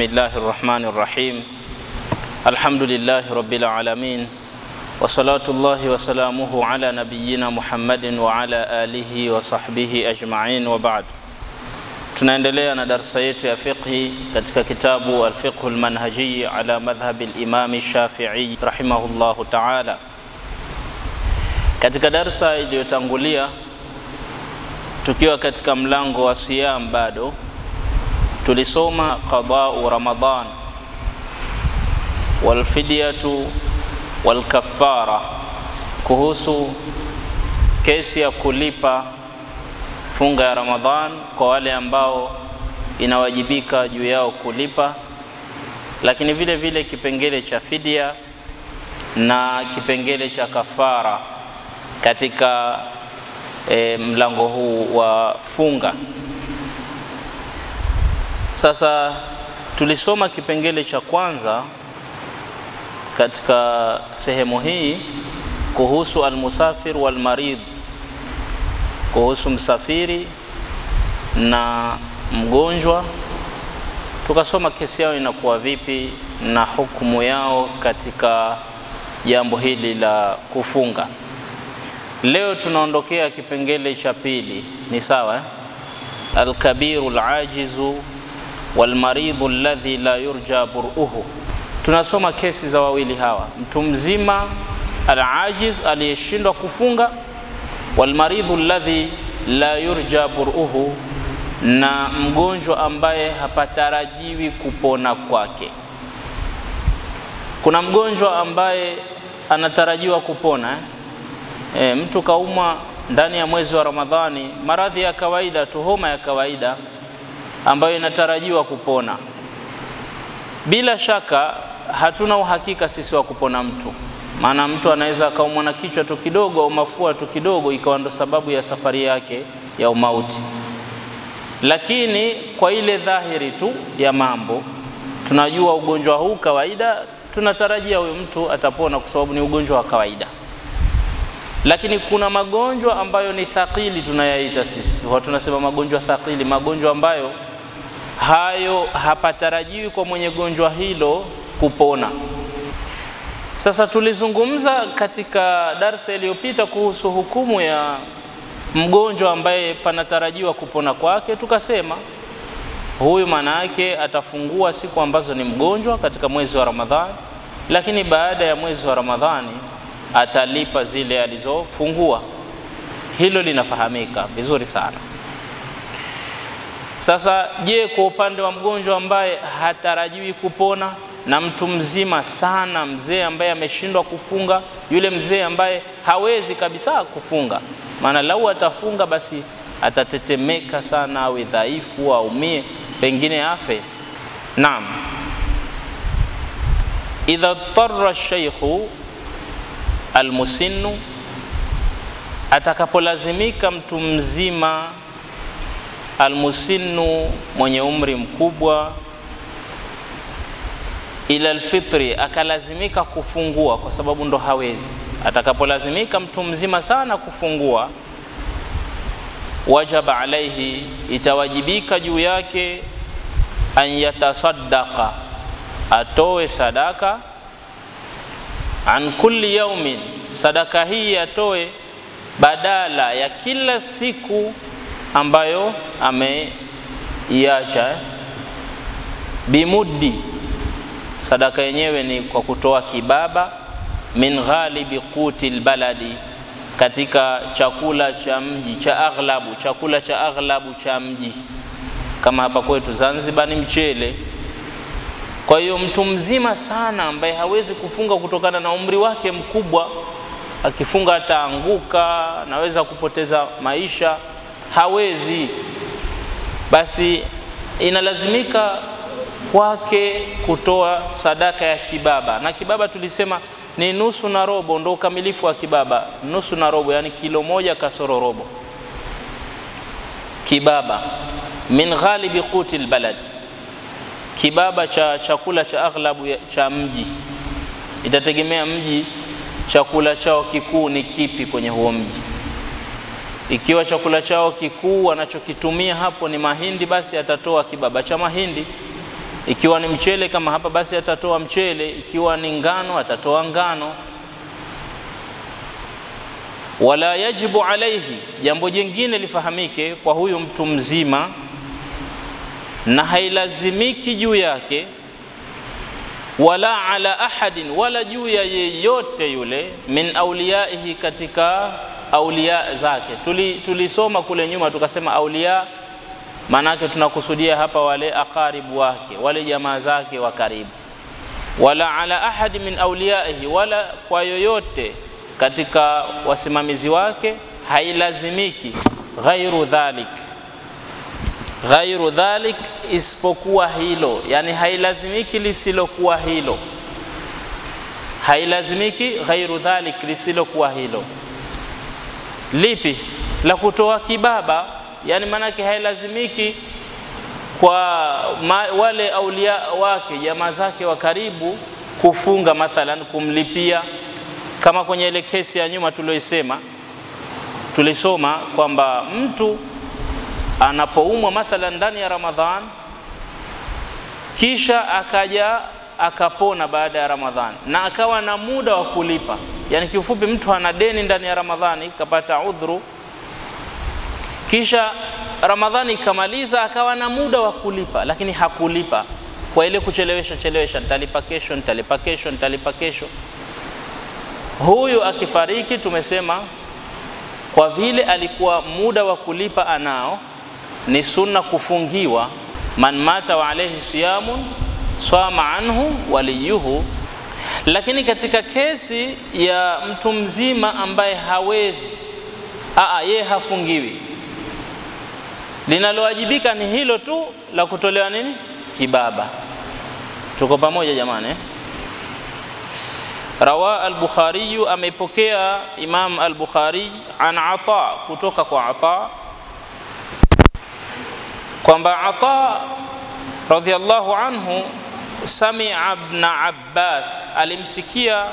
Bismillahir Rahmanir Rahim. Alhamdulillahi Rabbil Alamin. Wassalatullahi wassalamuhu ala nabiyyina Muhammadin wa ala alihi wa sahbihi ajma'in wa ba'd. Tunaendelea na darasa yetu ya fiqhi katika kitabu Al-Fiqh Al-Manhaji ala madhhab al-Imam Shafi'i rahimahullahu ta'ala. Katika darasa iliyotangulia tukiwa katika mlango wa siyam bado tulisoma qada'u Ramadan wal fidyatu wal kaffara, kuhusu kesi ya kulipa funga ya Ramadhan kwa wale ambao inawajibika juu yao kulipa, lakini vile vile kipengele cha fidia na kipengele cha kafara katika mlango huu wa funga. Sasa tulisoma kipengele cha kwanza katika sehemu hii kuhusu al-musafir wal marid, kuhusu msafiri na mgonjwa. Tukasoma kesi yao inakuwa vipi na hukumu yao katika jambo hili la kufunga. Leo tunaondokea kipengele cha pili, ni sawa? Al-kabiru al-ajizu wal maridhu alladhi la yurja bur'uhu. Tunasoma kesi za wawili hawa, mtu mzima al-ajiz aliyeshindwa kufunga, wal maridhu alladhi la yurja bur'uhu, na mgonjwa ambaye hapatarajiwi kupona kwake. Kuna mgonjwa ambaye anatarajiwa kupona. Mtu kaumwa ndani ya mwezi wa Ramadhani, maradhi ya kawaida tu, homa ya kawaida ambayo inatarajiwa kupona. Bila shaka hatuna uhakika sisi wa kupona mtu, maana mtu anaweza kaumwa na kichwa tu kidogo au mafua tu kidogo ikawa ndo sababu ya safari yake ya umauti. Lakini kwa ile dhahiri tu ya mambo tunajua ugonjwa huu kawaida, tunatarajia huyu mtu atapona kwa sababu ni ugonjwa wa kawaida. Lakini kuna magonjwa ambayo ni thaqili tunayaita sisi. Watu tunasema magonjwa thaqili, magonjwa ambayo hayo hapatarajiwi kwa mwenye gonjwa hilo kupona. Sasa tulizungumza katika darasa iliyopita kuhusu hukumu ya mgonjwa ambaye panatarajiwa kupona kwake. Tukasema huyu maana yake atafungua siku ambazo ni mgonjwa katika mwezi wa Ramadhani, lakini baada ya mwezi wa Ramadhani atalipa zile alizofungua. Hilo linafahamika vizuri sana. Sasa je, kwa upande wa mgonjwa ambaye hatarajiwi kupona na mtu mzima sana, mzee ambaye ameshindwa kufunga, yule mzee ambaye hawezi kabisa kufunga, maana lau atafunga basi atatetemeka sana, awe dhaifu, aumie, pengine afe. Naam, idha tarra ash-shaykhu al-musinnu, atakapolazimika mtu mzima al-musinnu, mwenye umri mkubwa, ila al-fitri, akalazimika kufungua kwa sababu ndo hawezi. Atakapolazimika mtu mzima sana kufungua, wajaba alaihi, itawajibika juu yake, an yatasaddaqa, atoe sadaka, an kulli yaumin, sadaka hii atoe badala ya kila siku ambayo ameiacha, bimuddi, sadaka yenyewe ni kwa kutoa kibaba, min ghalibi qutil baladi, katika chakula cha mji, cha aghlabu, chakula cha aghlabu cha mji. Kama hapa kwetu Zanzibar ni mchele. Kwa hiyo mtu mzima sana ambaye hawezi kufunga kutokana na umri wake mkubwa, akifunga ataanguka, anaweza kupoteza maisha, hawezi, basi inalazimika kwake kutoa sadaka ya kibaba. Na kibaba tulisema ni nusu na robo, ndo ukamilifu wa kibaba. Nusu na robo yani kilo moja kasoro robo. Kibaba min ghalibi qutil balad, kibaba cha chakula cha aghlabu cha mji. Itategemea mji chakula chao kikuu ni kipi kwenye huo mji. Ikiwa chakula chao kikuu wanachokitumia hapo ni mahindi, basi atatoa kibaba cha mahindi. Ikiwa ni mchele kama hapa, basi atatoa mchele. Ikiwa ni ngano, atatoa ngano. Wala yajibu alaihi, jambo jingine lifahamike kwa huyu mtu mzima, na hailazimiki juu yake, wala ala ahadin, wala juu ya yeyote yule, min auliyaihi, katika auliya zake. Tulisoma kule nyuma tukasema auliya manake tunakusudia hapa wale akaribu wake, wale jamaa zake wa karibu. Wala ala ahadi min auliyaihi, wala kwa yoyote katika wasimamizi wake, hailazimiki. Ghairu dhalik, isipokuwa hilo, yani hailazimiki lisilokuwa hilo. Hailazimiki ghairu dhalik, lisilokuwa hilo. Lipi? La kutoa kibaba, yani manake hailazimiki kwa wale aulia wake, jamaa zake wa karibu, kufunga mathalan, kumlipia, kama kwenye ile kesi ya nyuma tulisoma kwamba mtu anapoumwa mathalan ndani ya Ramadhan, kisha akaja akapona baada ya Ramadhan na akawa na muda wa kulipa. Yani kiufupi, mtu ana deni ndani ya Ramadhani, kapata udhuru, kisha Ramadhani ikamaliza, akawa na muda wa kulipa, lakini hakulipa kwa ile kuchelewesha, nitalipa kesho. Huyu akifariki, tumesema kwa vile alikuwa muda wa kulipa anao, ni sunna kufungiwa. Man mata wa alayhi siyamun swama anhu waliyuhu. Lakini katika kesi ya mtu mzima ambaye hawezi, yeye hafungiwi. Linalowajibika ni hilo tu la kutolewa nini? Kibaba. Tuko pamoja jamani? Rawa al-Bukhari, ameipokea Imam al-Bukhari an Ata, kutoka kwa Ata, kwamba Ata radhiyallahu anhu sami'a ibn Abbas, alimsikia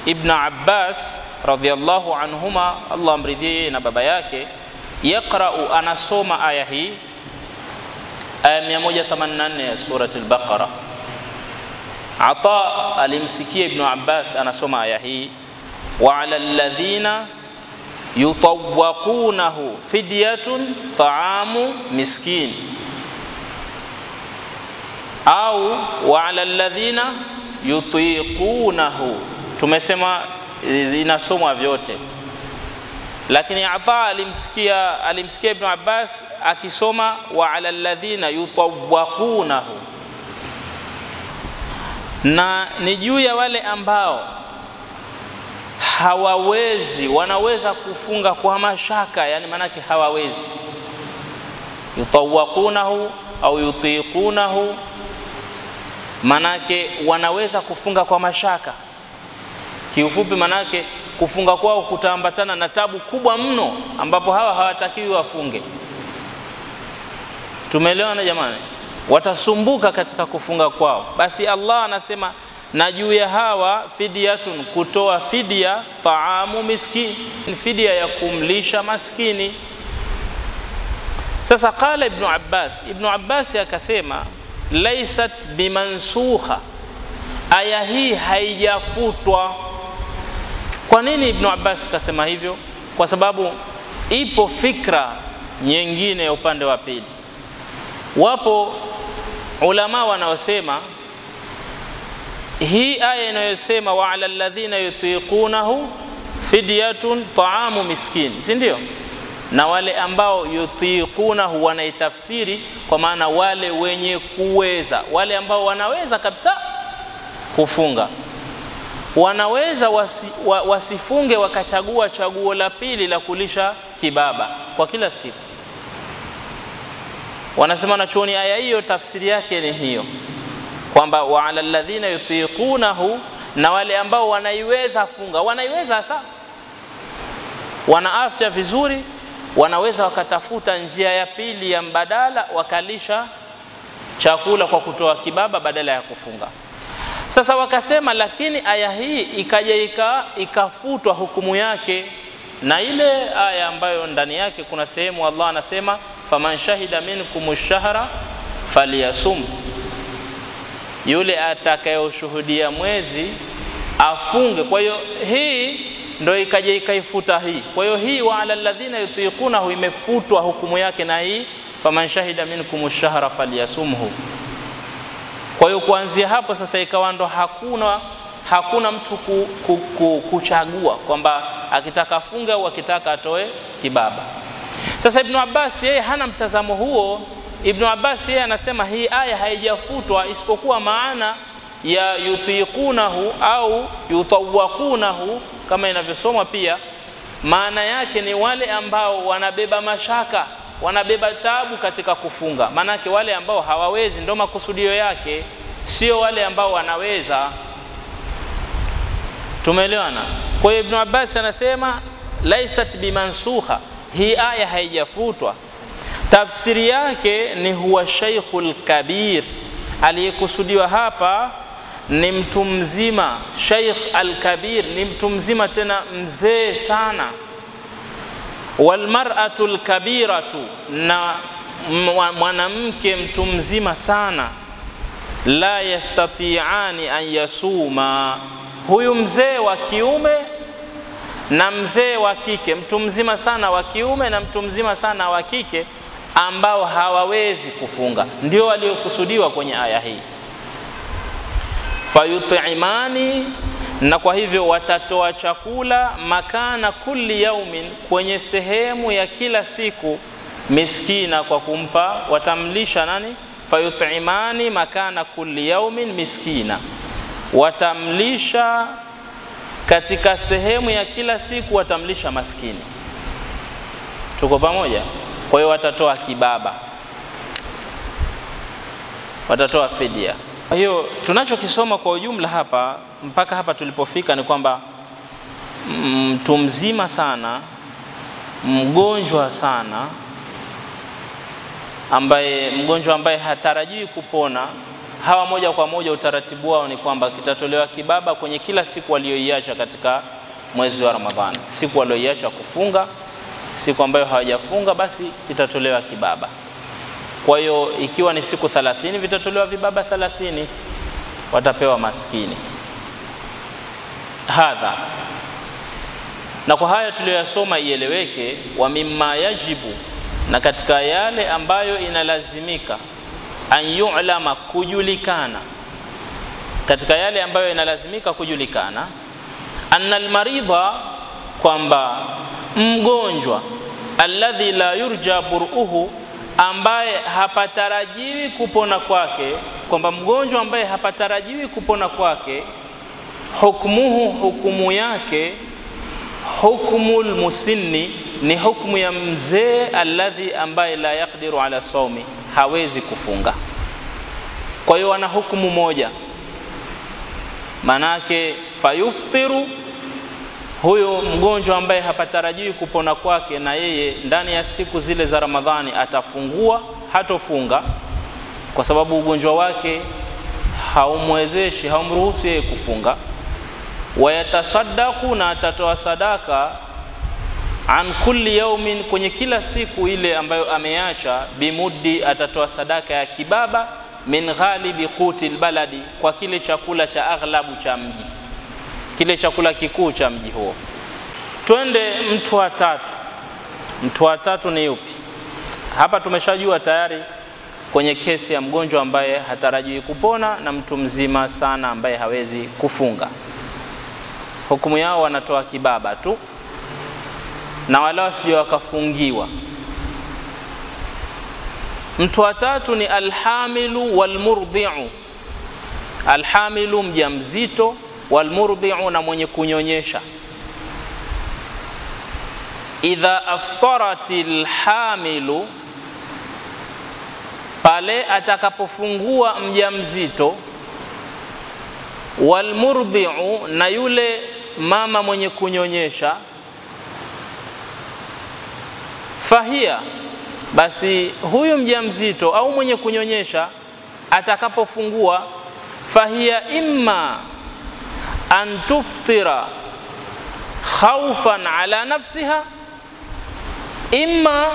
Ibn Abbas radhiyallahu anhuma, Allah amridhie na baba yake, yaqra'u, anasoma aya hii, aya 184 ya surati al-Baqara. Ata alimsikia Ibn Abbas anasoma aya hii, wa 'ala alladhina yutawwaqunahu fidyatun ta'amu miskin, au wa 'ala alladhina yutiqunahu. Tumesema inasomwa vyote, lakini Ata alimsikia Ibn Abbas akisoma wa 'ala alladhina yutawwaqunahu, na ni juu ya wale ambao hawawezi, wanaweza kufunga kwa mashaka, yani manake hawawezi. Yutawwaqunahu au yutiqunahu, manake wanaweza kufunga kwa mashaka. Kiufupi manake kufunga kwao kutaambatana na tabu kubwa mno, ambapo hawa hawatakiwi wafunge. Tumeelewana jamani? Watasumbuka katika kufunga kwao. Basi Allah anasema na juu ya hawa fidyatun, kutoa fidia, taamu miskin, fidia ya kumlisha maskini. Sasa qala Ibn Abbas akasema laysat bimansukha, aya hii haijafutwa. Kwa nini Ibn Abbas kasema hivyo? Kwa sababu ipo fikra nyingine ya upande wa pili. Wapo ulama wanaosema hii aya inayosema wa 'ala alladhina yutiqunahu fidyatun ta'amu miskin, si ndio? Na wale ambao yutiqunahu wanaitafsiri kwa maana wale wenye kuweza, wale ambao wanaweza kabisa kufunga, wanaweza wasifunge, wakachagua chaguo la pili la kulisha kibaba kwa kila siku. Wanasema na chuoni aya hiyo tafsiri yake ni hiyo, kwamba wa 'ala alladhina yutiqunahu, na wale ambao wanaiweza funga, wanaiweza hasa, wana afya vizuri, wanaweza wakatafuta njia ya pili ya mbadala, wakalisha chakula kwa kutoa kibaba badala ya kufunga. Sasa wakasema, lakini aya hii ikaja ikafutwa hukumu yake na ile aya ambayo ndani yake kuna sehemu Allah anasema faman shahida minkum ash-shahra falyasum. yule atakayoshuhudia mwezi afunge. Kwa hiyo hii ndio ikaja ikaifuta hii. Kwa hiyo hii wa ala alladhina yutiqunahu imefutwa hukumu yake na hii faman shahida minkum ash-shahra falyasumhu. Kwa hiyo kuanzia hapo sasa ikawa ndo hakuna mtu kuchagua kwamba akitaka funga au akitaka atoe kibaba. Sasa Ibn Abbas yeye hana mtazamo huo. Ibn Abbas yeye anasema hii aya haijafutwa isipokuwa maana ya yutiqunahu au yutawaqunahu kama inavyosomwa pia, maana yake ni wale ambao wanabeba mashaka, wanabeba taabu katika kufunga. Maana yake wale ambao hawawezi, ndio makusudio yake, sio wale ambao wanaweza. Tumeelewana? Kwa hiyo Ibn Abbas anasema laisat bimansukha, hii aya haijafutwa. Tafsiri yake ni huwa shaykhul kabir, aliyekusudiwa hapa ni mtu mzima. Shaykh al-kabir ni mtu mzima, tena mzee sana. Wal mar'atul kabiratu, na mwanamke mtu mzima sana. La yastati'ani an yasuma, huyu mzee wa kiume na mzee wa kike, mtu mzima sana wa kiume na mtu mzima sana wa kike, ambao hawawezi kufunga, ndio waliokusudiwa kwenye aya hii. Fayut'imani, na kwa hivyo watatoa chakula, makana kulli yaumin, kwenye sehemu ya kila siku, miskina, kwa kumpa, watamlisha nani? Fayut'imani makana kulli yaumin miskina, watamlisha katika sehemu ya kila siku, watamlisha maskini. Tuko pamoja? Kwa hiyo watatoa kibaba, watatoa fidia. Kwa hiyo tunachokisoma kwa ujumla hapa mpaka hapa tulipofika ni kwamba mtu mzima sana, mgonjwa sana, mgonjwa ambaye hatarajiwi kupona, hawa moja kwa moja utaratibu wao ni kwamba kitatolewa kibaba kwenye kila siku walioiacha katika mwezi wa Ramadhani. Siku walioiacha kufunga, siku ambayo hawajafunga, basi kitatolewa kibaba. Kwa hiyo ikiwa ni siku 30 vitatolewa vibaba 30, watapewa maskini. Hadha. Na kwa haya tuliyosoma ieleweke, wa mimma yajibu, na katika yale ambayo inalazimika, an yu'lama, kujulikana, katika yale ambayo inalazimika kujulikana, anna almaridha, kwamba mgonjwa, alladhi la yurja bur'uhu, ambaye hapatarajiwi kupona kwake, kwamba mgonjwa ambaye hapatarajiwi kupona kwake, hukmuhu, hukumu yake, hukmul musinni, ni hukumu ya mzee, alladhi, ambaye la yaqdiru ala sawmi, hawezi kufunga. Kwa hiyo ana hukumu moja, manake fayuftiru, huyo mgonjwa ambaye hapatarajiwi kupona kwake, na yeye ndani ya siku zile za Ramadhani atafungua, hatofunga kwa sababu ugonjwa wake haumwezeshi, haumruhusu yeye kufunga. Wayatasaddaqu, na atatoa sadaka, an kulli yaumin, kwenye kila siku ile ambayo ameacha, bimuddi, atatoa sadaka ya kibaba, min ghalibi qutil baladi, kwa kile chakula cha aghlabu cha mji, kile chakula kikuu cha mji huo. Twende mtu wa tatu. Mtu wa tatu ni yupi? Hapa tumeshajua tayari kwenye kesi ya mgonjwa ambaye hatarajiwi kupona na mtu mzima sana ambaye hawezi kufunga. Hukumu yao wanatoa kibaba tu, na wala wasije wakafungiwa. Mtu wa tatu ni alhamilu walmurdi'u. Alhamilu, mjamzito, walmurdi'u, na mwenye kunyonyesha. Idha aftaratil hamilu, pale atakapofungua mjamzito, walmurdi'u, na yule mama mwenye kunyonyesha, fahia, basi huyu mjamzito au mwenye kunyonyesha atakapofungua, fahia imma an tuftira khawfan ala nafsiha, imma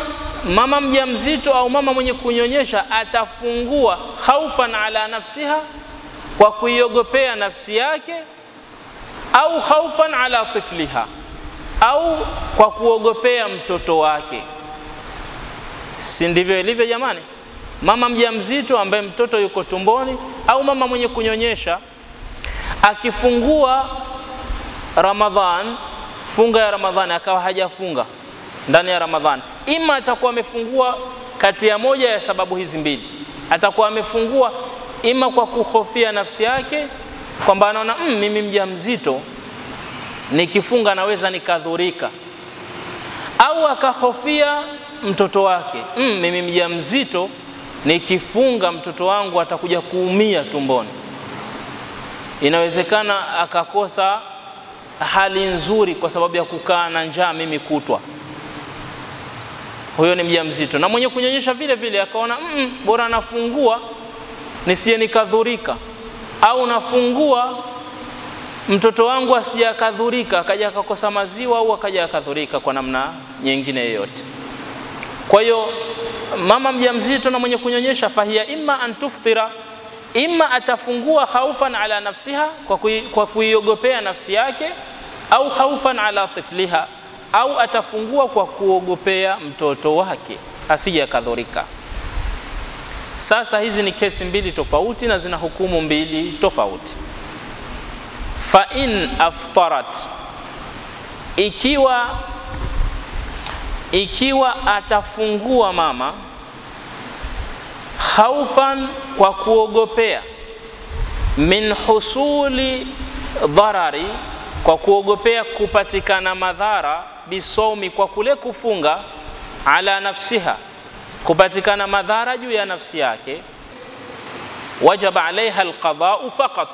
mama mjamzito au mama mwenye kunyonyesha atafungua khawfan ala nafsiha, kwa kuiogopea nafsi yake, au khaufan ala tifliha, au kwa kuogopea mtoto wake. Si ndivyo ilivyo jamani? Mama mjamzito ambaye mtoto yuko tumboni, au mama mwenye kunyonyesha akifungua Ramadhan, funga ya Ramadhani, akawa hajafunga ndani ya Ramadhani, ima atakuwa amefungua kati ya moja ya sababu hizi mbili. Atakuwa amefungua ima kwa kuhofia nafsi yake kwamba anaona mimi mjamzito nikifunga naweza nikadhurika, au akahofia mtoto wake, mimi mjamzito nikifunga mtoto wangu atakuja kuumia tumboni, inawezekana akakosa hali nzuri kwa sababu ya kukaa na njaa mimi kutwa. Huyo ni mjamzito. Na mwenye kunyonyesha vile vile akaona bora nafungua nisije nikadhurika, au nafungua mtoto wangu asije akadhurika, akaja akakosa maziwa au akaja akadhurika kwa namna nyingine yoyote. Kwa hiyo mama mjamzito na mwenye kunyonyesha, fahia imma an tuftira, imma atafungua khaufan ala nafsiha, kwa kuiogopea nafsi yake, au khaufan ala tifliha, au atafungua kwa kuogopea mtoto wake asije akadhurika. Sasa hizi ni kesi mbili tofauti na zina hukumu mbili tofauti. Fa in aftarat, ikiwa atafungua mama khaufan, kwa kuogopea, min husuli dharari, kwa kuogopea kupatikana madhara, bisomi, kwa kule kufunga, ala nafsiha, kupatikana madhara juu ya nafsi yake, wajaba alaiha alqada'u faqat,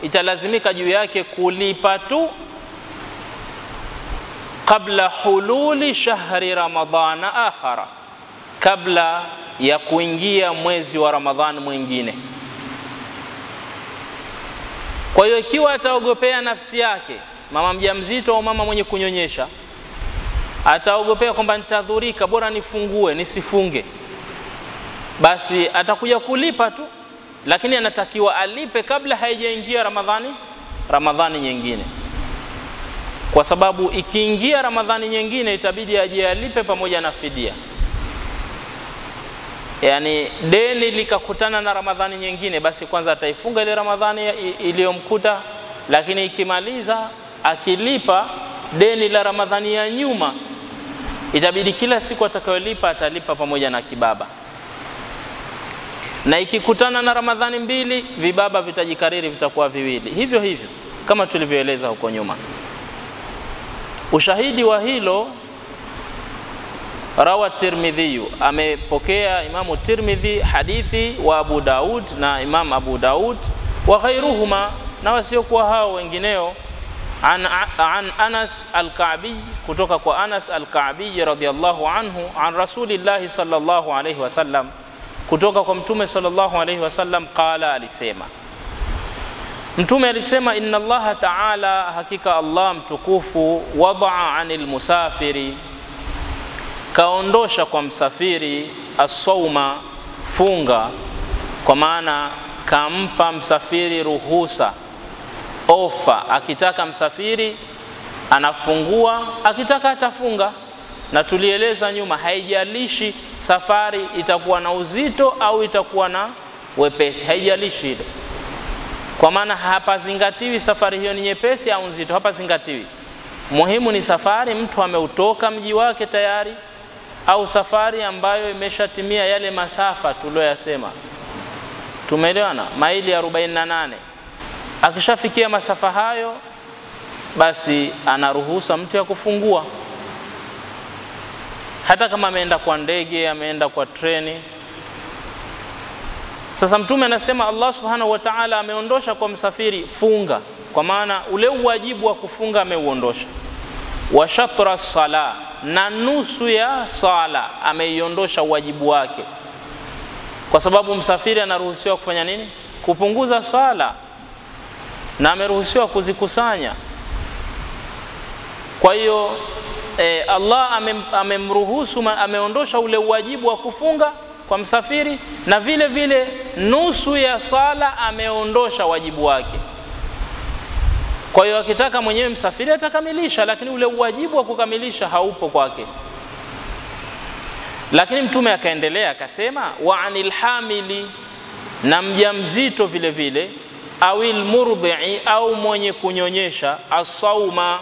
italazimika juu yake kulipa tu, qabla hululi shahri ramadhana akhara, kabla ya kuingia mwezi wa Ramadhani mwingine. Kwa hiyo ikiwa ataogopea nafsi yake, mama mjamzito au mama mwenye kunyonyesha, ataogopea kwamba nitadhurika, bora nifungue nisifunge, basi atakuja kulipa tu, lakini anatakiwa alipe kabla haijaingia Ramadhani nyingine, kwa sababu ikiingia Ramadhani nyingine itabidi aje alipe pamoja na fidia. Yani deni likakutana na Ramadhani nyingine, basi kwanza ataifunga ile Ramadhani iliyomkuta, lakini ikimaliza akilipa deni la Ramadhani ya nyuma, itabidi kila siku atakayolipa atalipa pamoja na kibaba. Na ikikutana na Ramadhani mbili, vibaba vitajikariri, vitakuwa viwili, hivyo hivyo kama tulivyoeleza huko nyuma. Ushahidi wa hilo, rawa Tirmidhi, amepokea Imamu Tirmidhi hadithi wa Abu Daud na Imam Abu Daud wa ghairuhuma, na wasiokuwa hao wengineo, an Anas al-Ka'bi, kutoka kwa Anas al-Ka'bi radhiyallahu anhu, an Rasulillahi sallallahu alayhi wasallam, kutoka kwa Mtume sallallahu alayhi wasallam, qala, alisema Mtume alisema, inna Allah ta'ala, hakika Allah mtukufu, wadaa anil musafiri, kaondosha kwa msafiri, as-sawma, funga, kwa maana kampa msafiri ruhusa, ofa, akitaka msafiri anafungua, akitaka atafunga. Na tulieleza nyuma, haijalishi safari itakuwa na uzito au itakuwa na wepesi, haijalishi hilo, kwa maana hapa zingatiwi safari hiyo ni nyepesi au nzito, hapa zingatiwi. Muhimu ni safari mtu ameutoka mji wake tayari, au safari ambayo imeshatimia yale masafa tulioyasema. Tumeelewana? Maili 48. Akishafikia masafa hayo, basi anaruhusa mtu ya kufungua, hata kama ameenda kwa ndege, ameenda kwa treni. Sasa Mtume anasema Allah subhanahu wa ta'ala ameondosha kwa msafiri funga, kwa maana ule wajibu wa kufunga ameuondosha. Wa shatra sala, na nusu ya sala ameiondosha wajibu wake, kwa sababu msafiri anaruhusiwa kufanya nini? Kupunguza sala, na ameruhusiwa kuzikusanya. Kwa hiyo Allah amemruhusu, ameondosha ule wajibu wa kufunga kwa msafiri, na vile vile nusu ya sala ameondosha wajibu wake. Kwa hiyo akitaka mwenyewe msafiri atakamilisha, lakini ule wajibu wa kukamilisha haupo kwake. Lakini Mtume akaendelea akasema, wa anil hamili, na mjamzito vile vile, awil murdhi, au mwenye kunyonyesha, as-sauma,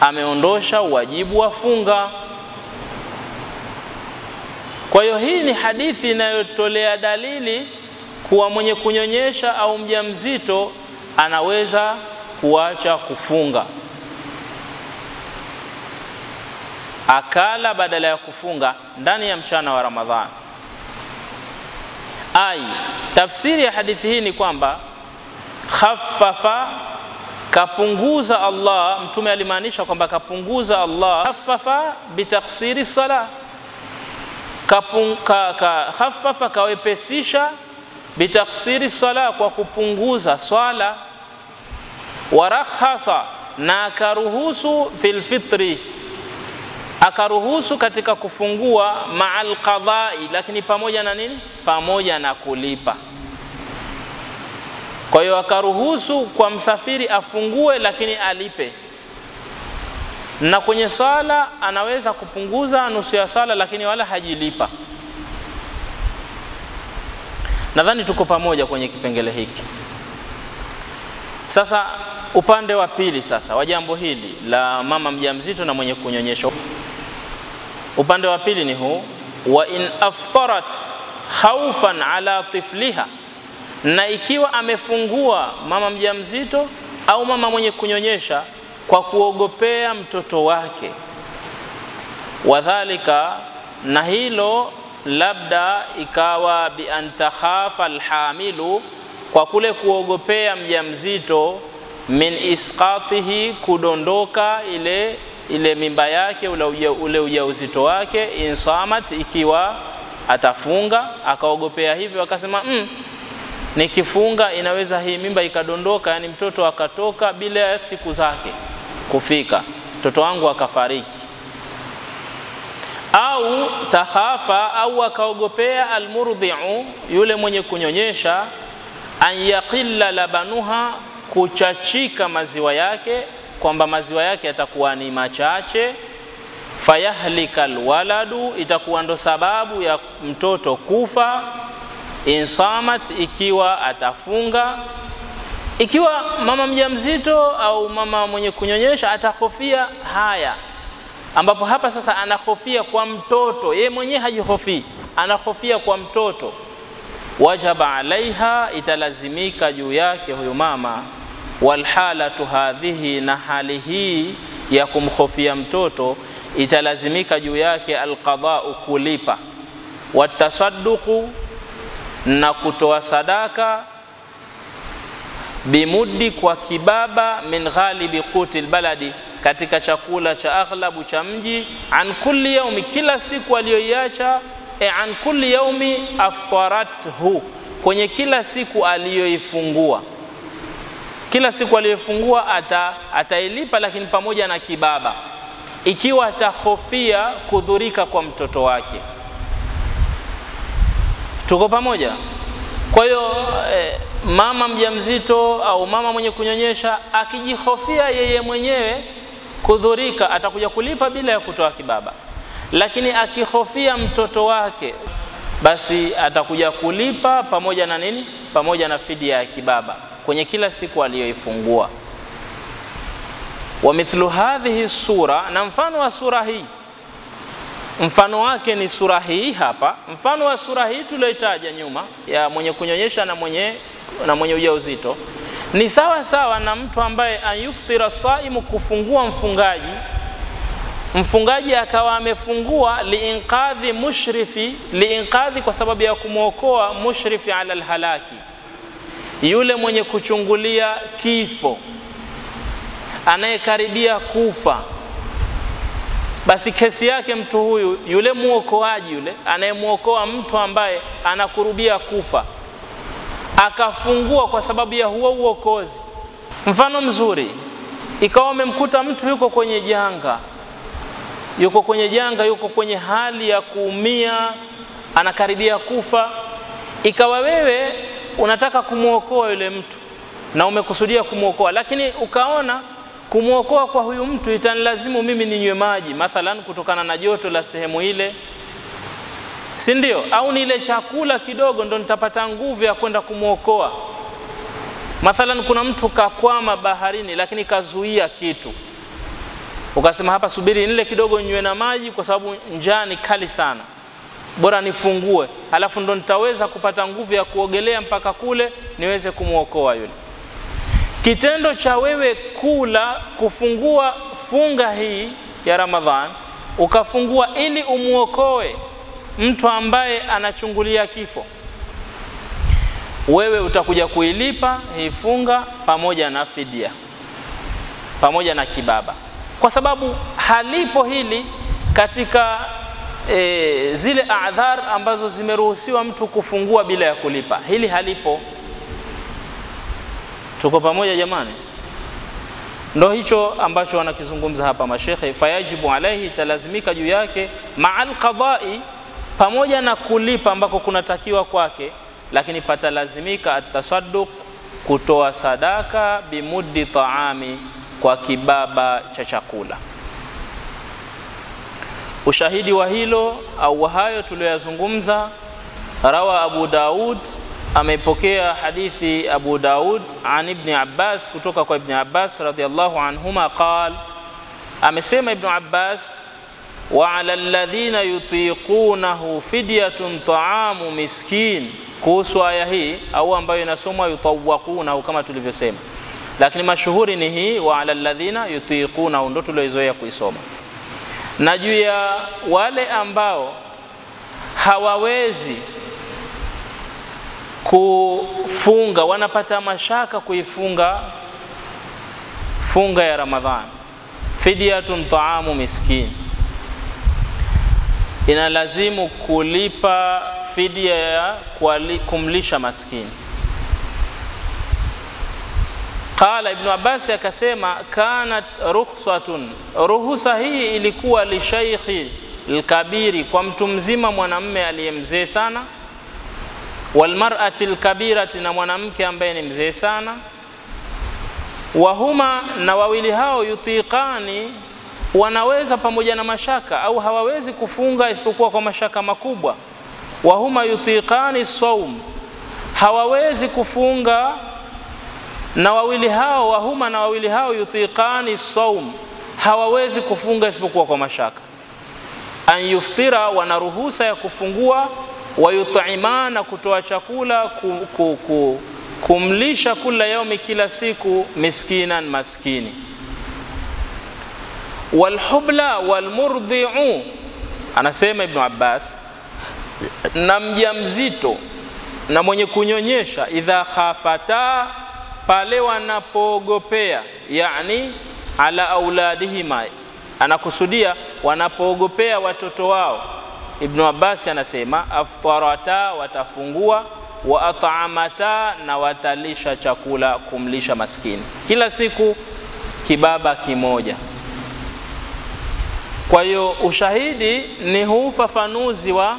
ameondosha wajibu wa funga. Kwa hiyo hii ni hadithi inayotolea dalili kuwa mwenye kunyonyesha au mjamzito anaweza kuacha kufunga, akala badala ya kufunga ndani ya mchana wa Ramadhani. Tafsiri ya hadithi hii ni kwamba khaffafa, kapunguza Allah. Mtume alimaanisha kwamba kapunguza Allah, khaffafa bitaksiri sala, khaffafa kawepesisha, bitaksiri sala, kwa kupunguza swala, warakhasa, na akaruhusu fil fitri, akaruhusu katika kufungua, ma'al qadai, lakini pamoja na nini? Pamoja na kulipa. Kwa hiyo akaruhusu kwa msafiri afungue lakini alipe, na kwenye sala anaweza kupunguza nusu ya sala lakini wala hajilipa. Nadhani tuko pamoja kwenye kipengele hiki. Sasa upande wa pili sasa wa jambo hili la mama mjamzito na mwenye kunyonyesha, upande wa pili ni huu: wa in aftarat khawfan ala tifliha, na ikiwa amefungua mama mjamzito au mama mwenye kunyonyesha kwa kuogopea mtoto wake, wadhalika, na hilo labda ikawa bi antakhafa alhamilu, kwa kule kuogopea mjamzito, min isqatihi, kudondoka ile mimba yake, ule ujauzito wake, insamat, ikiwa atafunga, akaogopea hivyo akasema nikifunga inaweza hii mimba ikadondoka, yani mtoto akatoka bila ya siku zake kufika, mtoto wangu akafariki. Au takhafa, au akaogopea almurdhi'u, yule mwenye kunyonyesha, an yaqilla labanuha, kuchachika maziwa yake, kwamba maziwa yake yatakuwa ni machache, fayahlika alwaladu, itakuwa ndo sababu ya mtoto kufa, insamat, ikiwa atafunga. Ikiwa mama mjamzito au mama mwenye kunyonyesha atahofia haya, ambapo hapa sasa anahofia kwa mtoto, yeye mwenyewe hajihofii, anahofia kwa mtoto, wajaba alaiha, italazimika juu yake huyo mama, walhalatu hadhihi, na hali hii ya kumhofia mtoto italazimika juu yake, alqada'u, kulipa, watasadduqu, na kutoa sadaka, bimuddi, kwa kibaba, min ghalibi qutil baladi, katika chakula cha aghlabu cha mji, an kulli yaumi, kila siku aliyoiacha, an kulli yaumi aftarathu, kwenye kila siku aliyoifungua. Kila siku aliyoifungua atailipa, lakini pamoja na kibaba, ikiwa atahofia kudhurika kwa mtoto wake. Tuko pamoja? Kwa hiyo mama mjamzito au mama mwenye kunyonyesha akijihofia yeye mwenyewe kudhurika, atakuja kulipa bila ya kutoa kibaba. Lakini akihofia mtoto wake, basi atakuja kulipa pamoja na nini? Pamoja na fidia ya kibaba kwenye kila siku aliyoifungua. Wa mithlu hadhihi sura, na mfano wa sura hii, mfano wake ni sura hii hapa. Mfano wa sura hii tulioitaja nyuma ya mwenye kunyonyesha na mwenye ujauzito ni sawa sawa na mtu ambaye ayuftira saimu, kufungua mfungaji akawa amefungua liinqadhi mushrifi, liinqadhi kwa sababu ya kumwokoa mushrifi ala alhalaki, yule mwenye kuchungulia kifo, anayekaribia kufa. Basi kesi yake mtu huyu, yule muokoaji, yule anayemuokoa mtu ambaye anakurubia kufa, akafungua kwa sababu ya huo uokozi. Mfano mzuri, ikawa umemkuta mtu yuko kwenye janga, yuko kwenye hali ya kuumia, anakaribia kufa, ikawa wewe unataka kumuokoa yule mtu na umekusudia kumuokoa, lakini ukaona kumuokoa kwa huyu mtu itanilazimu mimi ninywe maji mathalan kutokana na joto la sehemu ile, si ndio? Au ni ile chakula kidogo ndo nitapata nguvu ya kwenda kumuokoa. Mathalan kuna mtu kakwama baharini lakini kazuia kitu, ukasema hapa subiri nile kidogo ninywe na maji kwa sababu njaa ni kali sana, bora nifungue, halafu ndo nitaweza kupata nguvu ya kuogelea mpaka kule niweze kumuokoa yule. Kitendo cha wewe kula, kufungua funga hii ya Ramadhan, ukafungua ili umuokoe mtu ambaye anachungulia kifo, wewe utakuja kuilipa hii funga pamoja na fidia, pamoja na kibaba, kwa sababu halipo hili katika zile adhar ambazo zimeruhusiwa mtu kufungua bila ya kulipa. Hili halipo. Tuko pamoja jamani? Ndo hicho ambacho wanakizungumza hapa mashekhe. Fayajibu alaihi, talazimika juu yake, ma'al qadai, pamoja na kulipa ambako kunatakiwa kwake, lakini patalazimika atasadduq, kutoa sadaka, bimuddi taami, kwa kibaba cha chakula. Ushahidi wa hilo au hayo tuliyozungumza, rawa Abu Daud, amepokea hadithi Abu Daud an Ibn Abbas, kutoka kwa Ibn Abbas radhiyallahu anhuma qal, amesema Ibn Abbas, wa ala alladhina yutiqunahu fidyatun ta'amu miskin, kuhusu aya hii au ambayo inasomwa yutawaquna kama tulivyosema, lakini mashuhuri ni hii wa ala alladhina yutiqunahu, ndo tuliozoea kuisoma. Na juu ya wale ambao hawawezi kufunga, wanapata mashaka kuifunga funga ya Ramadhan, fidyatun ta'amu miskin, inalazimu kulipa fidia ya kumlisha maskini. Qala Ibn Abbas akasema, kanat rukhsatun, ruhusa hii ilikuwa li shaykhi al-kabiri, kwa mtu mzima mwanamume aliyemzee sana, wal mar'ati al-kabirati, na mwanamke ambaye ni mzee sana, wa huma, na wawili hao, yutiqani, wanaweza pamoja na mashaka, au hawawezi kufunga isipokuwa kwa mashaka makubwa. Wa huma yutiqani saum, hawawezi kufunga, na wawili hao, wa huma, na wawili hao, yutiqani saum, hawawezi kufunga isipokuwa kwa mashaka. An yuftira, wana ruhusa ya kufungua, wa yut'imana, kutoa chakula, kumlisha kila yaumi, kila siku, miskinan, maskini. Walhubla walmurdi'u, anasema Ibn Abbas, na mjamzito na mwenye kunyonyesha, idha khafata, pale wanapoogopea, yani ala auladihima, anakusudia wanapoogopea watoto wao. Ibn Abbas anasema aftarata, watafungua, wa at'amata, na watalisha chakula, kumlisha maskini kila siku kibaba kimoja. Kwa hiyo ushahidi ni huu ufafanuzi wa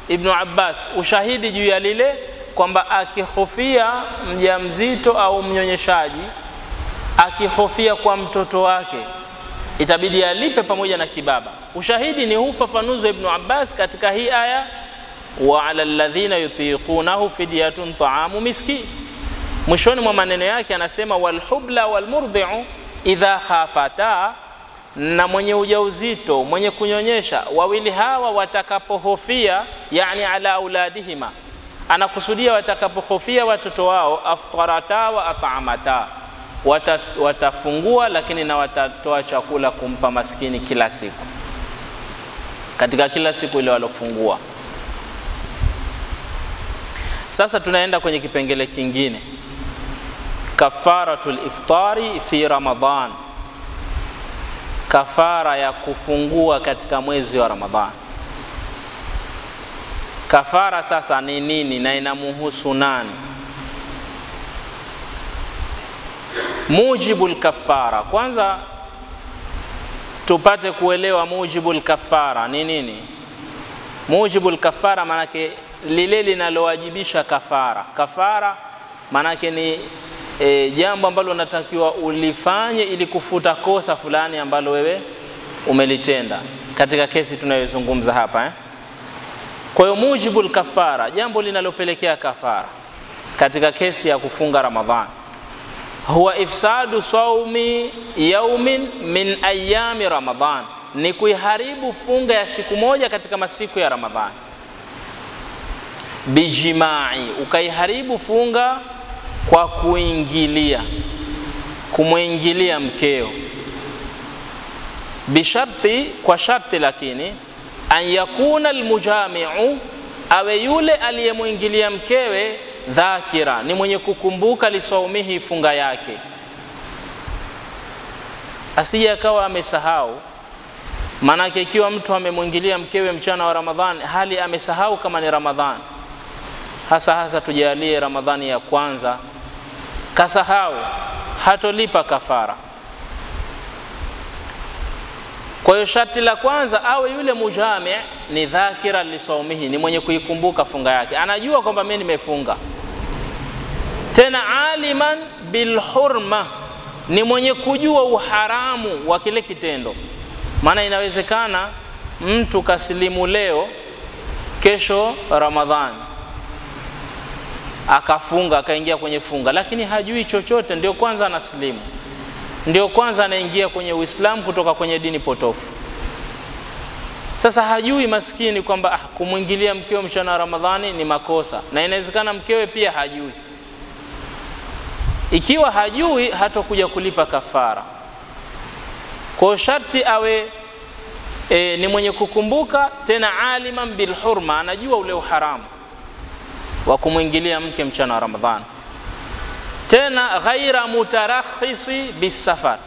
Ibn Abbas, ushahidi juu ya lile kwamba akihofia mjamzito au mnyonyeshaji, akihofia kwa mtoto wake, itabidi alipe pamoja na kibaba. Ushahidi ni huu ufafanuzi wa Ibn Abbas katika hii aya, wa ala alladhina yutiqunahu fidyatun ta'amu miskin. Mwishoni mwa maneno yake anasema walhubla walmurdi'u idha khafata, na mwenye ujauzito, mwenye kunyonyesha, wawili hawa watakapohofia, yani ala auladihima, anakusudia watakapohofia watoto wao, aftarata wa at'amata, watafungua lakini na watatoa chakula kumpa maskini kila siku, katika kila siku ile walofungua. Sasa tunaenda kwenye kipengele kingine, kafaratul iftari fi Ramadhan, kafara ya kufungua katika mwezi wa Ramadhan. Kafara sasa ni nini na inamuhusu nani? Mujibul kafara, kwanza tupate kuelewa mujibul kafara ni nini. Mujibul kafara manake lile linalowajibisha kafara. Kafara manake ni jambo ambalo unatakiwa ulifanye ili kufuta kosa fulani ambalo wewe umelitenda katika kesi tunayozungumza hapa. Kwa hiyo mujibul kafara, jambo linalopelekea kafara katika kesi ya kufunga Ramadhani, huwa ifsadu sawmi yaumin min ayami Ramadhan, ni kuiharibu funga ya siku moja katika masiku ya Ramadhani. Bijimai, ukaiharibu funga kwa kuingilia, kumuingilia mkeo. Bisharti, kwa sharti lakini, an yakuna almujami'u, awe yule aliyemuingilia mkewe dhakira, ni mwenye kukumbuka lisaumihi, funga yake. Asije akawa amesahau. Manake ikiwa mtu amemuingilia mkewe mchana wa Ramadhani hali amesahau kama ni Ramadhani, hasa tujalie Ramadhani ya kwanza kasahau, hatolipa kafara. Kwa hiyo sharti la kwanza awe yule mujami' ni dhakira lisaumihi, ni mwenye kuikumbuka funga yake, anajua kwamba mimi nimefunga. Tena aliman bilhurma, ni mwenye kujua uharamu wa kile kitendo. Maana inawezekana mtu kasilimu leo, kesho Ramadhani akafunga, akaingia kwenye funga, lakini hajui chochote, ndio kwanza anasilimu, ndio kwanza anaingia kwenye Uislamu kutoka kwenye dini potofu. Sasa hajui maskini kwamba kumuingilia mkewe mchana wa Ramadhani ni makosa, na inawezekana mkewe pia hajui. Ikiwa hajui, hatakuja kulipa kafara. Kwa sharti awe ni mwenye kukumbuka, tena aliman bilhurma, anajua ule uharamu wa kumuingilia mke mchana wa Ramadhani. Tena ghaira mutarakhisi bisafar,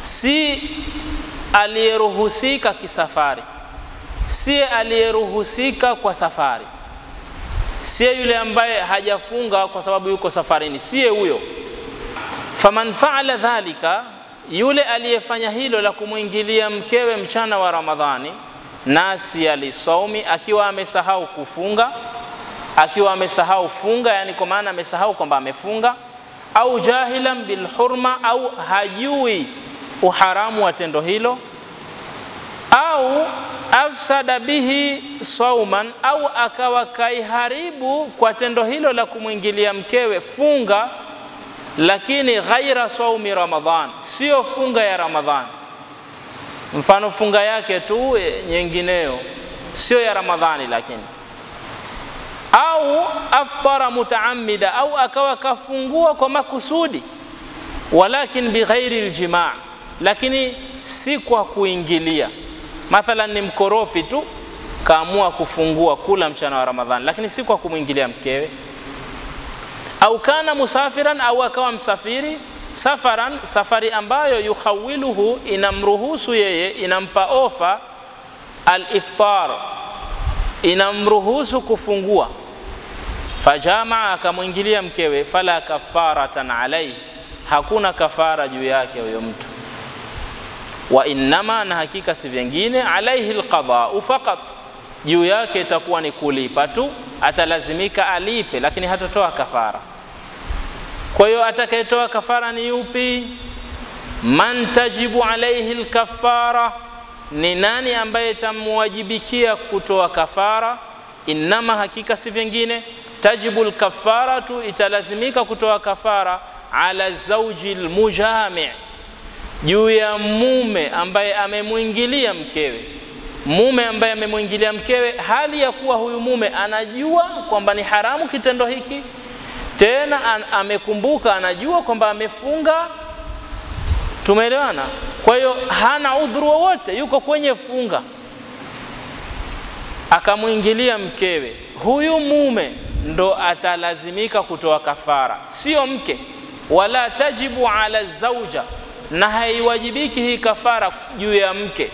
si aliyeruhusika kisafari, si aliyeruhusika kwa safari, si yule ambaye hajafunga kwa sababu yuko safarini, si huyo. Faman faala dhalika, yule aliyefanya hilo la kumuingilia mkewe mchana wa Ramadhani, nasi alisaumi, akiwa amesahau kufunga, akiwa amesahau funga, yani kwa maana amesahau kwamba amefunga, au jahilan bilhurma, au hajui uharamu wa tendo hilo, au afsada bihi sauman, au akawa kaiharibu kwa tendo hilo la kumuingilia mkewe funga, lakini ghaira saumi Ramadhan, sio funga ya Ramadhan. Mfano funga yake tu nyingineyo, sio ya Ramadhani lakini. Au aftara mutaammida, au akawa kafungua kwa makusudi, walakin bighairi aljimaa, lakini si kwa kuingilia. Mathalan ni mkorofi tu kaamua kufungua kula mchana wa Ramadhani, lakini si kwa kumuingilia mkewe. Au kana musafiran, au akawa msafiri, safaran, safari ambayo yukhawiluhu, inamruhusu yeye, inampa ofa al-iftar, inamruhusu kufungua. Fajamaa, akamuingilia mkewe, fala kafaratan alayhi, hakuna kafara juu yake huyo mtu. Wa innama, na hakika si vingine, alayhi alqada'u faqat, juu yake itakuwa ni kulipa tu, atalazimika alipe, lakini hatatoa kafara. Kwa hiyo atakayetoa kafara ni yupi? Man tajibu alayhi alkafara, ni nani ambaye tamwajibikia kutoa kafara? Innama, hakika si vingine, tajibu alkafaratu, italazimika kutoa kafara ala zawji almujami', juu ya mume ambaye amemuingilia mkewe. Mume ambaye amemuingilia mkewe hali ya kuwa huyu mume anajua kwamba ni haramu kitendo hiki, tena amekumbuka, anajua kwamba amefunga. Tumeelewana? Kwa hiyo hana udhuru wowote, yuko kwenye funga, akamuingilia mkewe, huyu mume ndo atalazimika kutoa kafara, sio mke. Wala tajibu ala zauja, na haiwajibiki hii kafara juu ya mke.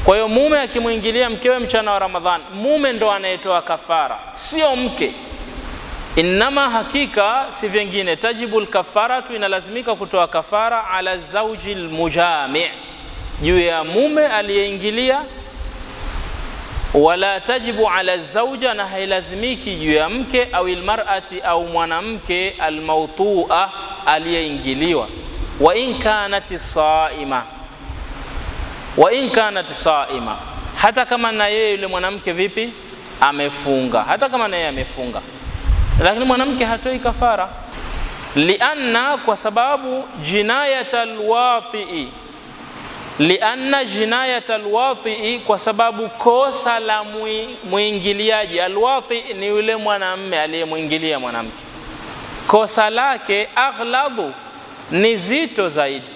Kwa hiyo mume akimuingilia mkewe mchana wa Ramadhani, mume ndo anayetoa kafara, sio mke. Innama, hakika si vingine, tajibu alkafaratu, inalazimika kutoa kafara ala zawji almujami', juu ya mume aliyeingilia wala tajibu ala zawja, na hailazimiki juu ya mke au almar'ati au mwanamke almawtu'a aliyeingiliwa, wa in kanat saima, wa in kanat saima, hata kama na yeye yule mwanamke vipi amefunga, hata kama na yeye amefunga, lakini mwanamke hatoi kafara. Lianna, kwa sababu jinayatal wati'i, lianna jinayatal wati'i, kwa sababu kosa la muingiliaji, alwati ni yule mwanamume aliyemuingilia mwanamke, kosa lake aghladu, ni zito zaidi.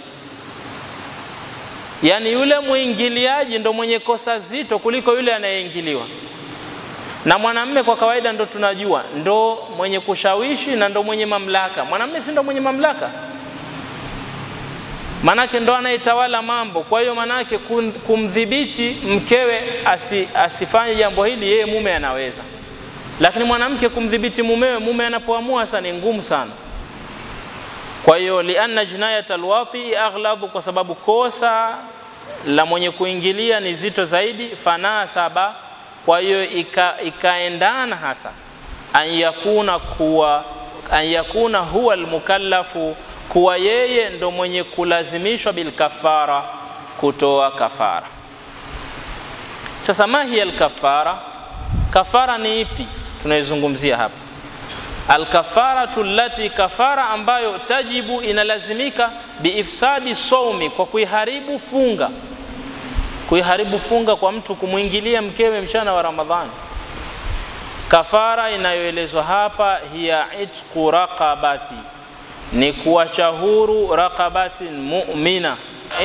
Yani yule muingiliaji ndo mwenye kosa zito kuliko yule anayeingiliwa. Na mwanamume kwa kawaida ndo tunajua ndo mwenye kushawishi na ndo mwenye mamlaka. Mwanamume si ndo mwenye mamlaka, manake ndo anayetawala mambo. Kwa hiyo manake kumdhibiti mkewe asifanye jambo hili, yeye mume anaweza. Lakini mwanamke kumdhibiti mumewe, mume anapoamua sasa ni ngumu sana. Kwa hiyo lianna jinayat alwati aghladu, kwa sababu kosa la mwenye kuingilia ni zito zaidi. Fanasaba, kwa hiyo ikaendana hasa an yakuna huwa almukallafu, kuwa yeye ndo mwenye kulazimishwa bil kafara, kutoa kafara. Sasa mahi al kafara, kafara ni ipi tunaizungumzia hapa? Al kafaratu allati, kafara ambayo tajibu, inalazimika biifsadi sawmi, kwa kuiharibu funga. Kuiharibu funga kwa mtu kumuingilia mkewe mchana wa Ramadhani. Kafara inayoelezwa hapa hiya itqu raqabati, ni kuacha huru raqabatin mu'mina.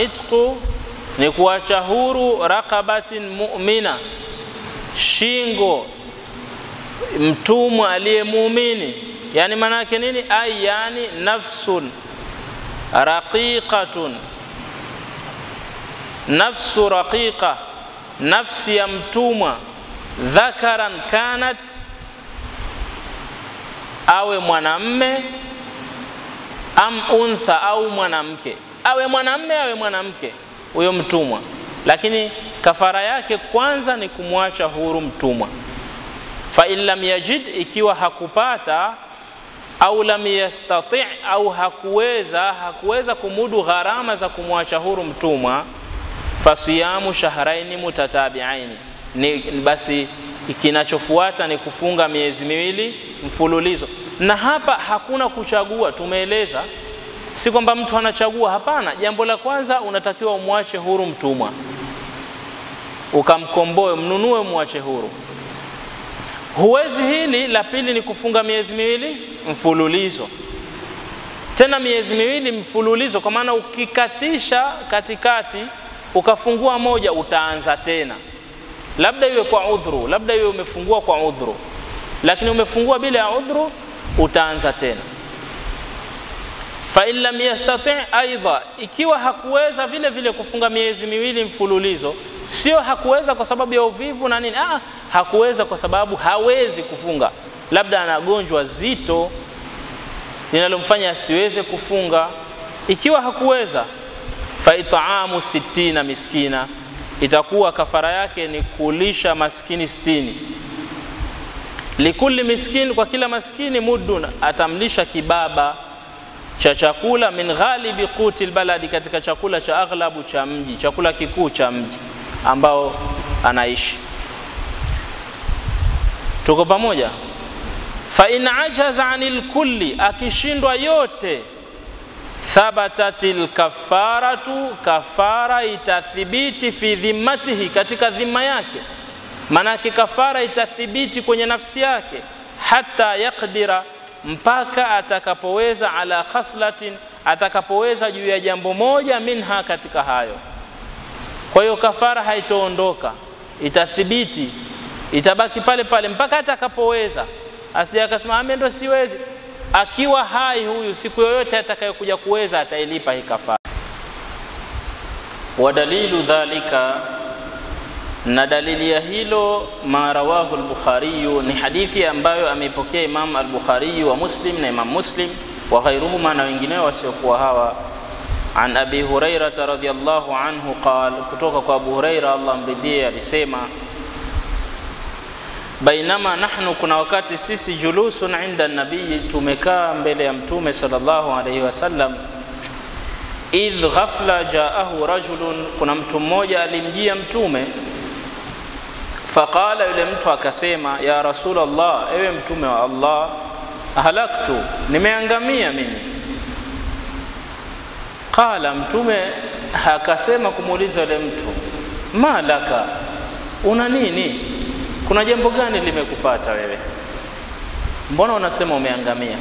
Itqu ni kuacha huru raqabatin mu'mina, shingo mtumwa aliye muumini. Yani maana yake nini? Ay, yani nafsun raqiqatun, nafsu raqiqa, nafsi ya mtumwa, dhakaran kanat, awe mwanamme, am untha, au mwanamke, awe mwanamme awe mwanamke huyo mtumwa. Lakini kafara yake kwanza ni kumwacha huru mtumwa. Fa in lam yajid, ikiwa hakupata, au lam yastati', au hakuweza kumudu gharama za kumwacha huru mtumwa, fasiyamu shahraini mutatabi'aini, ni basi kinachofuata ni kufunga miezi miwili mfululizo. Na hapa hakuna kuchagua, tumeeleza, si kwamba mtu anachagua, hapana. Jambo la kwanza unatakiwa umwache huru mtumwa, ukamkomboe, mnunue, mwache huru. Huwezi hili, la pili ni kufunga miezi miwili mfululizo. Tena miezi miwili mfululizo, kwa maana ukikatisha katikati ukafungua moja, utaanza tena. Labda iwe kwa udhuru, labda iwe umefungua kwa udhuru, lakini umefungua bila ya udhuru, utaanza tena. Fa in lam yastati' aidha, ikiwa hakuweza vile vile kufunga miezi miwili mfululizo, sio hakuweza kwa sababu ya uvivu na nini, hakuweza kwa sababu hawezi kufunga, labda ana gonjwa zito linalomfanya asiweze kufunga. Ikiwa hakuweza, fa it'amu 60 miskina, itakuwa kafara yake ni kulisha maskini 60. Likulli miskin, kwa kila maskini, muddun, atamlisha kibaba cha chakula, min ghalibi qutil baladi, katika chakula cha aghlabu cha mji, chakula kikuu cha mji ambao anaishi. Tuko pamoja? Fa in ajaza anil kulli, akishindwa yote, thabatatil kafaratu, kafara itathibiti fi dhimmatihi, katika dhima yake. Manake kafara itathibiti kwenye nafsi yake, hata yakdira, mpaka atakapoweza, ala khaslatin, atakapoweza juu ya jambo moja, minha, katika hayo. Kwa hiyo kafara haitoondoka, itathibiti, itabaki pale pale mpaka atakapoweza. Asije akasema ndo siwezi. Akiwa hai huyu, siku yoyote atakayokuja kuweza atailipa hii kafara. Wa dalilu dhalika, na dalili ya hilo, ma rawahu al-Bukhari, ni hadithi ambayo ameipokea Imam al-Bukhari wa Muslim, na Imam Muslim wa ghairuhuma, na wengineo wasiokuwa hawa. An Abi Hurairah radhiyallahu anhu qala, kutoka kwa Abu Hurairah Allah amridhie, alisema bainama nahnu, kuna wakati sisi julusun inda nabii, tumekaa mbele ya mtume sallallahu alayhi wasallam, idh ghafla jaahu rajulun, kuna mtu mmoja alimjia mtume, faqala, yule mtu akasema, ya Rasulullah, ewe mtume wa Allah, halaktu, nimeangamia mimi. Qala, mtume akasema kumuuliza yule mtu, ma laka, una nini? Kuna jambo gani limekupata wewe? Mbona unasema umeangamia?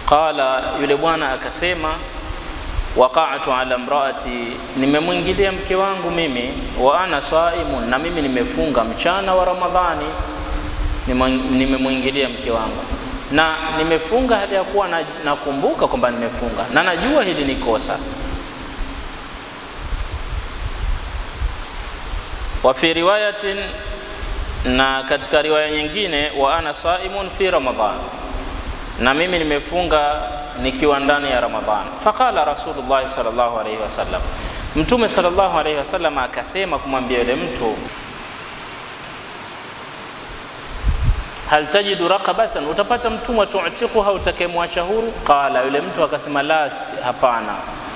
Qala, yule bwana akasema, waqa'tu ala imraati, nimemwingilia mke wangu mimi, wa ana saimun, na mimi nimefunga mchana wa Ramadhani, nimemwingilia mke wangu na nimefunga hadi ya kuwa nakumbuka kwamba nimefunga na najua hili ni kosa. Wa fi riwayatin, na katika riwaya nyingine, wa ana saimun fi Ramadhan, na mimi nimefunga nikiwa ndani ya Ramadhan. Faqala Rasulullah sallallahu alayhi wasallam, mtume sallallahu alayhi wasallam akasema kumwambia yule mtu, hal tajidu raqabatan, utapata mtumwa tu'tiquha, utakemwacha huru? Qala, yule mtu akasema, la, hapana,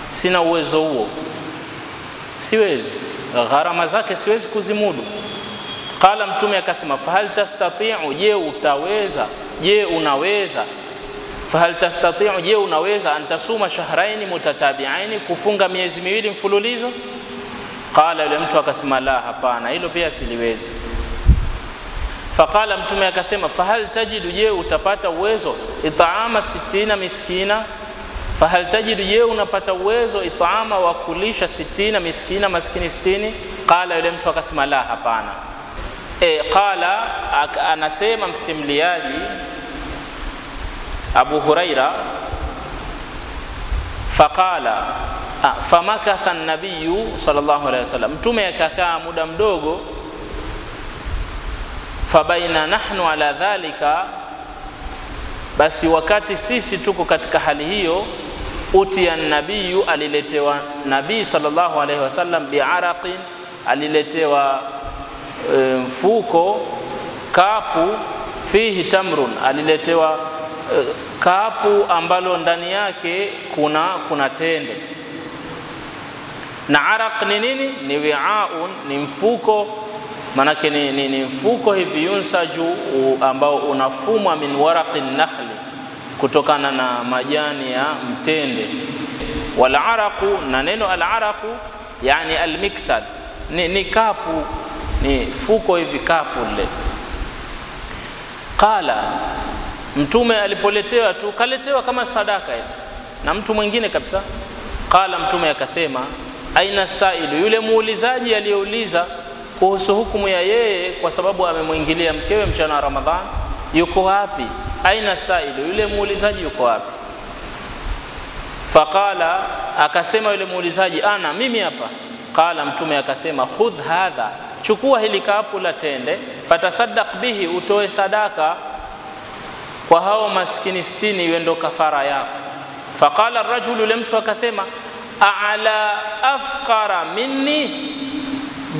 sina uwezo huo, siwezi, gharama zake siwezi kuzimudu. Qala, mtume akasema, fahal tastati'u, je utaweza, je unaweza, fahal tastati'u, je unaweza, antasuma shahraini mutatabi'aini, kufunga miezi miwili mfululizo? Qala, yule mtu akasema, la, hapana, hilo pia siliwezi. Faqala, mtume akasema, fahal tajidu, je utapata uwezo, it'ama 60 miskina, fahal tajidu, je unapata uwezo, it'ama wa kulisha 60 miskina, maskini 60? Qala, yule mtu akasema, la, hapana. Qala, anasema msimuliaji Abu Huraira, faqala, famakatha an-nabiy sallallahu alayhi wasallam, mtume akakaa muda mdogo, fabaina nahnu ala dhalika, basi wakati sisi tuko katika hali hiyo, utia nabiyu, aliletewa nabii sallallahu alayhi wasallam, bi'araqin, aliletewa mfuko, kapu, fihi tamrun, aliletewa kapu ambalo ndani yake kuna tende. Na araq ni nini? Ni wi'aun, ni mfuko, manake ni mfuko hivi, yunsaju, ambao unafumwa min waraqin nakhli, kutokana na majani ya mtende. Wal araqu, na neno al araqu yani al miktad, ni kapu, ni fuko hivi, kapu lile. Qala, mtume alipoletewa tu, kaletewa kama sadaka ile na mtu mwingine kabisa. Qala, mtume akasema, aina sailu, yule muulizaji aliyeuliza kuhusu hukumu ya yeye kwa sababu amemwingilia mkewe mchana wa Ramadhan, yuko wapi? Aina sailu, yule muulizaji yuko wapi? Faqala, akasema yule muulizaji, ana, mimi hapa. Qala, mtume akasema, khudh hadha, chukua hili kapu la tende, fatasaddaq bihi, utoe sadaka kwa hao maskini 60, iwe ndo kafara yako. Faqala ar-rajul, yule mtu akasema, a'la afqara minni,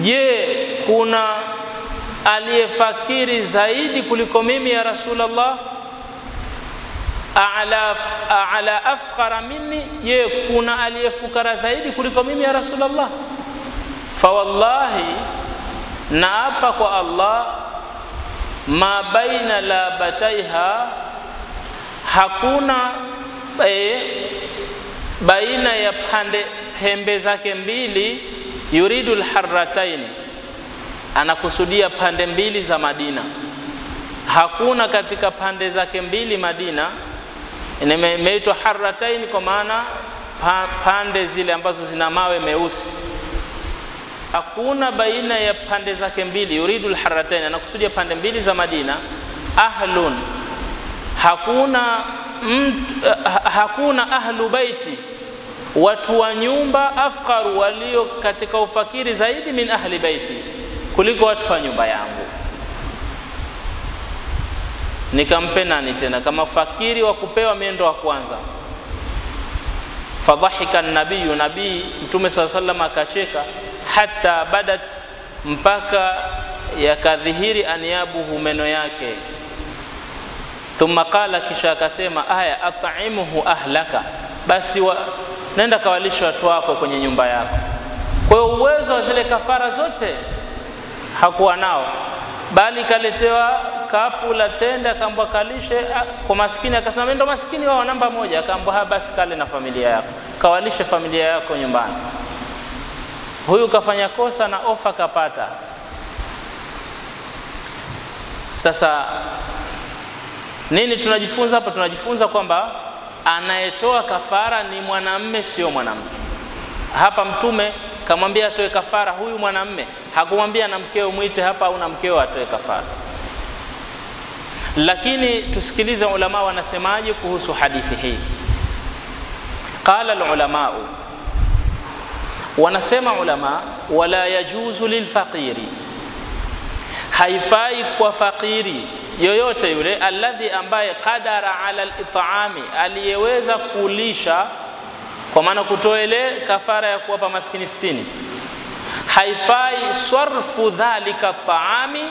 je kuna aliyefakiri zaidi kuliko mimi ya Rasulullah? A'la afqara minni, je kuna aliyefukara zaidi kuliko mimi ya Rasulullah? Fa wallahi, naapa kwa Allah, ma baina labataiha, hakuna baina ya pembe zake mbili, yuridu alharrataini, anakusudia pande mbili za Madina. Hakuna katika pande zake mbili Madina, imeitwa harrataini kwa maana pande zile ambazo zina mawe meusi. Hakuna baina ya pande zake mbili, yuridu alharrataini, anakusudia pande mbili za Madina. Ahlun, hakuna ahlu baiti, watu wa nyumba, afqaru, walio katika ufakiri zaidi, min ahli baiti, kuliko watu wa nyumba yangu. Nikampe nani tena kama fakiri wa kupewa miendo wa kwanza? Fadhahika an-nabiy, nabii mtume sallallahu alayhi wasallam akacheka, hatta badat, mpaka yakadhihiri aniyabuhu, meno yake. Thumma qala, kisha akasema, aya at'imuhu ahlaka, basi nenda kawalisha watu wako kwenye nyumba yako. Kwa hiyo uwezo wa zile kafara zote hakuwa nao, bali kaletewa kapu la tende akaambwa kalishe kwa maskini. Akasema mimi ndo maskini wao namba moja. Akaambwa basi kale na familia yako, kawalishe familia yako nyumbani. Huyu kafanya kosa na ofa kapata. Sasa nini tunajifunza hapa? Tunajifunza kwamba anayetoa kafara ni mwanamume, sio mwanamke. Hapa Mtume kamwambia atoe kafara huyu mwanamume, hakumwambia na mkeo muite hapa au na mkeo atoe kafara. Lakini tusikilize ulama wanasemaje kuhusu hadithi hii. Qala alulama, wanasema ulama, wala yajuzu lilfaqiri, haifai kwa fakiri yoyote yule, alladhi ambaye qadara ala al-it'ami, aliyeweza kulisha, kwa maana kutoa ile kafara ya kuwapa maskini 60, haifai sarfu dhalika taami,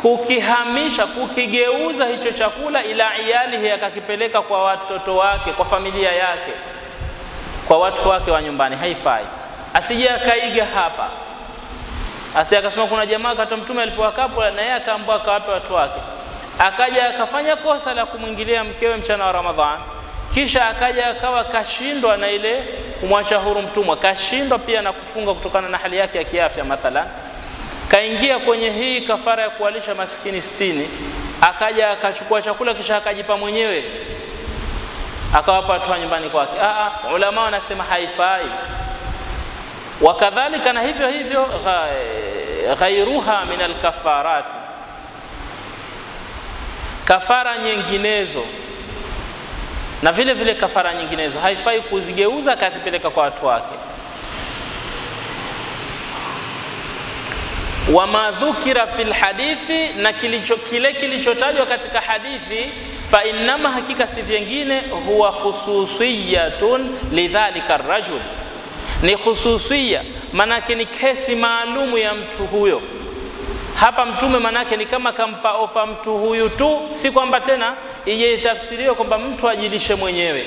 kukihamisha, kukigeuza hicho chakula, ila iyalihi, akakipeleka kwa watoto wake, kwa familia yake, kwa watu wake wa nyumbani. Haifai. Asije akaiga hapa, asije akasema kuna jamaa kata Mtume alipokuwa kapo na yeye akaambia akawape watu wake, akaja akafanya kosa la kumwingilia mkewe mchana wa Ramadhan, kisha akaja akawa kashindwa na ile kumwacha huru mtumwa, kashindwa pia na kufunga kutokana na hali yake ya kiafya mathalan, kaingia kwenye hii kafara ya kuwalisha maskini 60, akaja akachukua chakula kisha akajipa mwenyewe akawapa watu nyumbani kwake. Ulama wanasema haifai. Wakadhalika, na hivyo hivyo ghairuha min alkafarati, kafara nyinginezo, na vile vile kafara nyinginezo haifai kuzigeuza kazipeleka kwa watu wake. Wama dhukira fil hadithi, na kile kilichotajwa katika hadithi, fa innama, hakika si vingine, huwa khususiyatun lidhalika arrajul, ni khususia, manake ni kesi maalumu ya mtu huyo. Hapa Mtume manake ni kama kampa ofa mtu huyu tu, si kwamba tena ije tafsiriwe kwamba mtu ajilishe mwenyewe.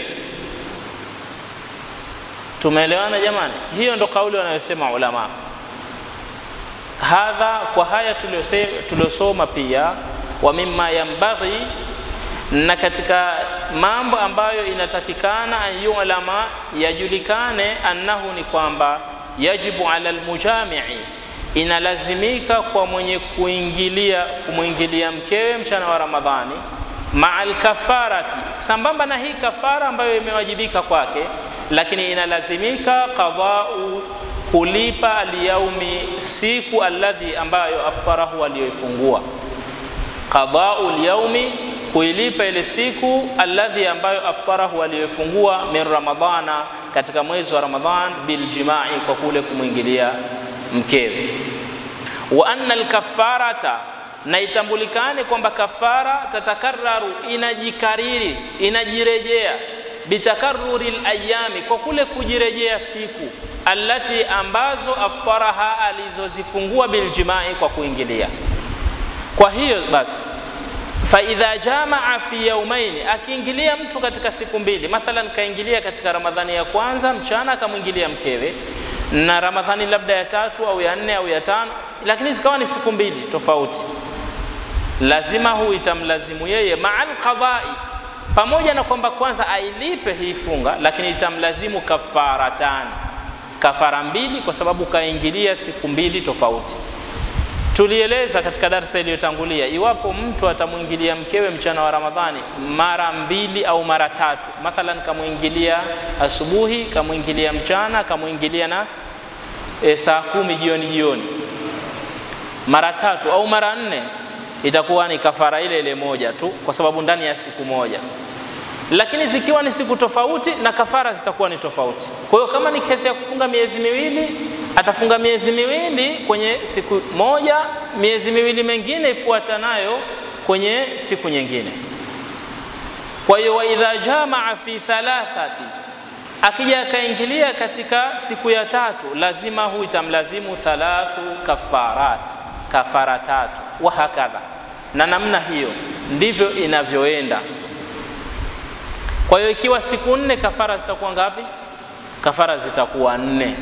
Tumeelewana jamani? Hiyo ndo kauli wanayosema ulama. Hadha, kwa haya tuliosoma pia, wa mimma yambaghi, na katika mambo ambayo inatakikana ayulama yajulikane, annahu, ni kwamba yajibu ala almujami'i, inalazimika kwa mwenye kumwingilia mkewe mchana wa Ramadhani, ma'al kafarati, sambamba na hii kafara ambayo imewajibika kwake, lakini inalazimika qada'u, kulipa al-yaumi, siku alladhi ambayo aftarahu, aliyoifungua. Qada'u al-yaumi, kuilipa ile siku alladhi ambayo aftarahu, aliyoifungua, min Ramadhana, katika mwezi wa Ramadhan, bil jimai, kwa kule kumwingilia mkewe. Wa anna al-kafarata, na itambulikane kwamba kafara tatakarraru, inajikariri, inajirejea, bitakarruri al-ayami, kwa kule kujirejea siku, allati ambazo aftaraha, alizozifungua, bil jimai, kwa kuingilia. Kwa hiyo basi, fa idha jamaa fi yawmaini, akiingilia mtu katika siku mbili, mathalan kaingilia katika Ramadhani ya kwanza mchana akamwingilia mkewe, na Ramadhani labda ya 3 au ya 4 au ya 5, lakini zikawa ni siku mbili tofauti, lazima huu itamlazimu yeye ma'al qada'i, pamoja na kwamba kwanza ailipe hii funga, lakini itamlazimu kafaratan, kafara mbili, kwa sababu kaingilia siku mbili tofauti. Tulieleza katika darasa iliyotangulia, iwapo mtu atamwingilia mkewe mchana wa Ramadhani mara 2 au mara 3, mathalan kamwingilia asubuhi, kamwingilia mchana, kamwingilia na saa 10 jioni, mara 3 au mara 4, itakuwa ni kafara ile moja tu, kwa sababu ndani ya siku moja. Lakini zikiwa ni siku tofauti, na kafara zitakuwa ni tofauti. Kwa hiyo kama ni kesi ya kufunga miezi miwili, atafunga miezi miwili kwenye siku moja, miezi miwili mengine ifuatanayo kwenye siku nyingine. Kwa hiyo wa idha jamaa fi 3, akija akaingilia katika siku ya 3, lazima hu itamlazimu 3 kafarat, kafara 3, wa hakadha, na namna hiyo ndivyo inavyoenda. Kwa hiyo ikiwa siku 4 kafara zitakuwa ngapi? Kafara zitakuwa 4.